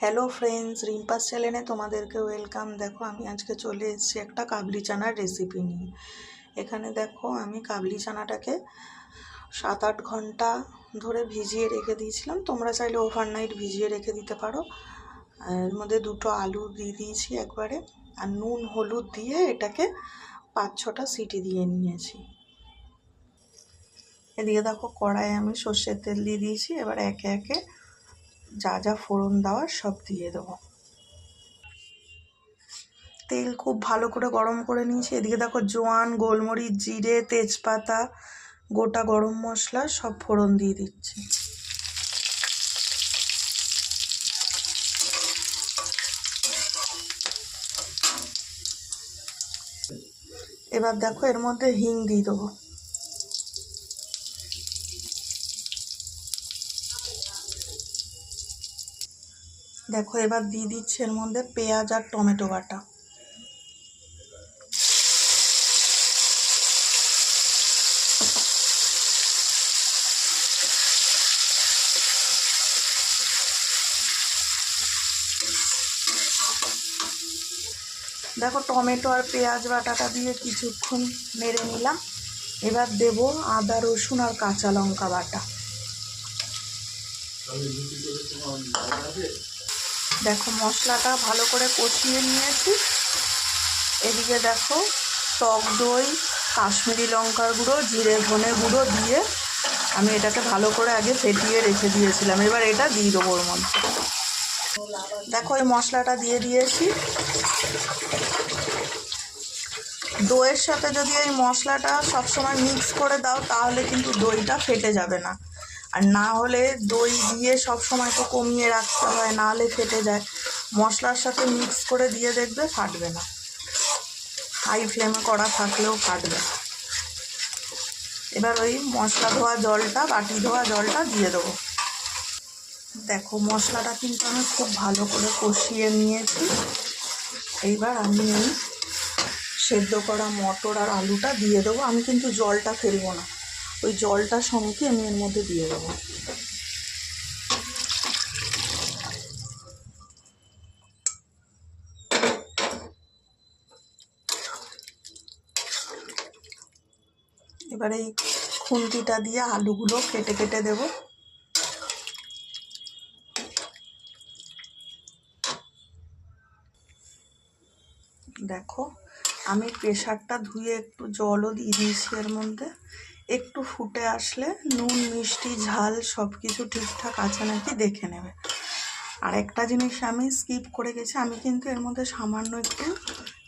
Hello friends, রিম্পাস চ্যানেলে তোমাদেরকে welcome. দেখো আমি আজকে চলে এসেছি একটা কাবলি চানার রেসিপি নিয়ে। এখানে দেখো আমি কাবলি চানাটাকে 7-8 ঘন্টা ধরে ভিজিয়ে রেখে দিয়েছিলাম। তোমরা চাইলে ওভারনাইট ভিজিয়ে রেখে দিতে পারো। এর মধ্যে 2টো আলু দিয়ে দিয়েছি একবারে, আর নুন হলুদ দিয়ে এটাকে 5-6টা সিটি দিয়ে নিয়েছি। এদিকে দেখো কড়াইয়ে আমি সর্ষের তেল দিয়ে দিয়েছি। এবার একে একে যা যা ফোড়ন দেওয়ার সব দিয়ে দেবো। তেল খুব ভালো করে গরম করে নিয়েছি। এদিকে দেখো জোয়ান, গোলমরিচ, জিরে, তেজপাতা, গোটা গরম মশলা সব ফোড়ন দিয়ে দিচ্ছি। এবার দেখো এর মধ্যে হিং দিয়ে দেবো। দেখো এবার দিয়ে দিচ্ছি এর মধ্যে পেঁয়াজ আর টমেটো বাটা। দেখো টমেটো আর পেঁয়াজ বাটাটা দিয়ে কিছুক্ষণ নেড়ে নিলাম। এবার দেব আদা রসুন আর কাঁচা লঙ্কা বাটা। দেখো মশলাটা ভালো করে কষিয়ে নিয়েছি। এদিকে দেখো টক দই, কাশ্মীরি লঙ্কার গুঁড়ো, জিরে ধনে গুঁড়ো দিয়ে আমি এটাকে ভালো করে আগে ফেটিয়ে রেখে দিয়েছিলাম। এবার এটা দিয়ে দেবো ওর মধ্যে। দেখো এই মশলাটা দিয়ে দিয়েছি। দইয়ের সাথে যদি এই মশলাটা সবসময় মিক্স করে দাও তাহলে কিন্তু দইটা ফেটে যাবে না, আর না হলে দই দিয়ে সবসময় তো কমিয়ে রাখতে হয়, না হলে ফেটে যায়। মশলার সাথে মিক্স করে দিয়ে দেখবে ফাটবে না, হাই ফ্লেমে করা থাকলেও ফাটবে। এবার ওই মশলা ধোয়া জলটা, বাটি ধোয়া জলটা দিয়ে দেবো। দেখো মশলাটা কিন্তু আমি খুব ভালো করে কষিয়ে নিয়েছি। এইবার আমি এই সেদ্ধ করা মটর আর আলুটা দিয়ে দেবো। আমি কিন্তু জলটা ফেলবো না, ওই জলটা সঙ্গে আমি এর মধ্যে দিয়ে দেবো। এবার এই খুন্তিটা দিয়ে আলুগুলো কেটে কেটে দেবো। দেখো আমি প্রেশারটা ধুয়ে একটু জলও দিয়ে দিয়েছি এর মধ্যে। একটু ফুটে আসলে নুন, মিষ্টি, ঝাল সব কিছু ঠিকঠাক আছে নাকি দেখে নেবে। আর একটা জিনিস আমি স্কিপ করে গেছি, আমি কিন্তু এর মধ্যে সামান্য একটু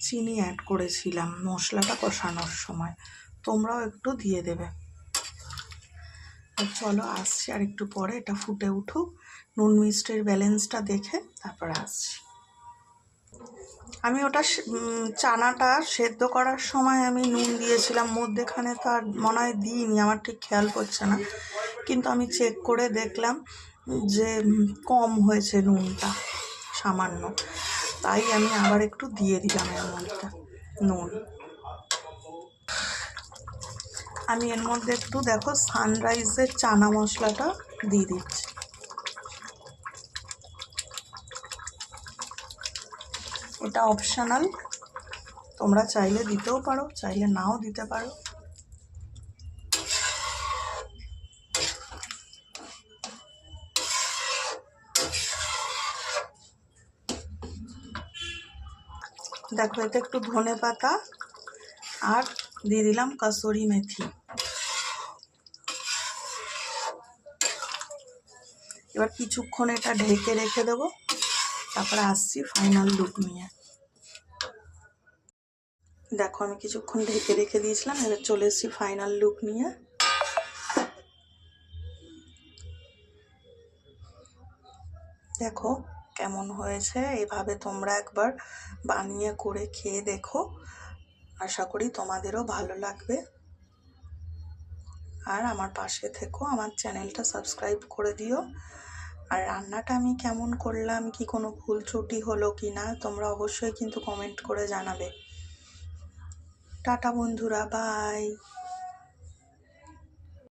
চিনি অ্যাড করেছিলাম মশলাটা কষানোর সময়, তোমরাও একটু দিয়ে দেবে। চলো আসছি আর একটু পরে, এটা ফুটে উঠুক, নুন মিষ্টির ব্যালেন্সটা দেখে তারপরে আসছি। আমি ওটা চানাটা সেদ্ধ করার সময় আমি নুন দিয়েছিলাম, মধ্যেখানে তো আর মনে হয় দিইনি, আমার ঠিক খেয়াল করছে না, কিন্তু আমি চেক করে দেখলাম যে কম হয়েছে নুনটা সামান্য, তাই আমি আবার একটু দিয়ে দিলাম এর মধ্যে নুন। আমি এর মধ্যে একটু দেখো সানরাইজের চানা মশলাটা দিয়ে দিচ্ছি। এটা অপশনাল, তোমরা চাইলে দিতেও পারো, চাইলে নাও দিতে পারো। দেখো এতে একটু ধনে পাতা আর দিয়ে দিলাম কাসুরি মেথি। এবার কিছুক্ষণ এটা ঢেকে রেখে দেবো, তারপরে আসছি ফাইনাল লুক নিয়ে। দেখো আমি কিছুক্ষণ ঢেকে রেখে দিয়েছিলাম, এবার চলে এসেছি ফাইনাল লুক নিয়ে। দেখো কেমন হয়েছে, এভাবে তোমরা একবার বানিয়ে করে খেয়ে দেখো, আশা করি তোমাদেরও ভালো লাগবে। আর আমার পাশে থেকো, আমার চ্যানেলটা সাবস্ক্রাইব করে দিও। আর রান্নাটা আমি কেমন করলাম, কি কোনো ভুল ত্রুটি হলো কি না, তোমরা অবশ্যই কিন্তু কমেন্ট করে জানাবে। টাটা বন্ধুরা, বাই।